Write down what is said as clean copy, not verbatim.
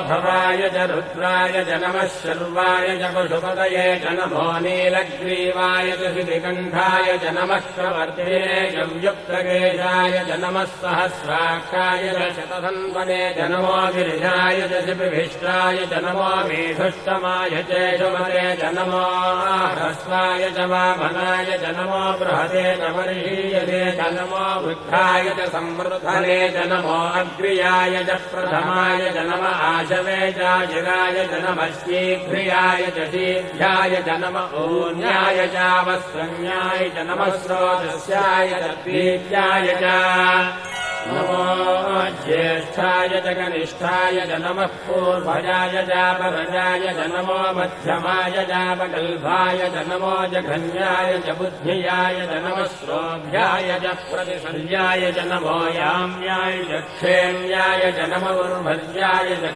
भवाय च रुद्राय च नमः शर्वाय च पशुपतये च नमो नीलग्रीवाय च शितिकण्ठाय च नमः प्रवर्ते च युक्तकेशाय च नमः सहस्राक्षाय च शतधन्वने च नमो गिरिजाय च शिपिभिष्टाय च नमो मेधुष्टमाय च शुभते च नमो ह्रस्वाय च वामनाय च नमो बृहते च वर्षीयते च नमो वृद्धाय च संवृद्धने च नमो अग्र्याय च प्रथमाय च नमः आशवे च जिराय च नमः शीघ्रियाय च शीघ्राय च नमः ऊन्याय च वस्त्रन्याय च नमः स्रोतस्याय च द्वीत्याय च नमो ज्येष्ठाय च कनिष्ठाय च नमः पूर्वजाय च परजाय च नमो मध्यमाय च वगल्भाय च नमो जघन्याय च बुद्धियाय च नमः श्रोभ्याय च प्रतिशल्याय च नमो याम्याय च क्षेम्याय च नमो उर्भर्याय च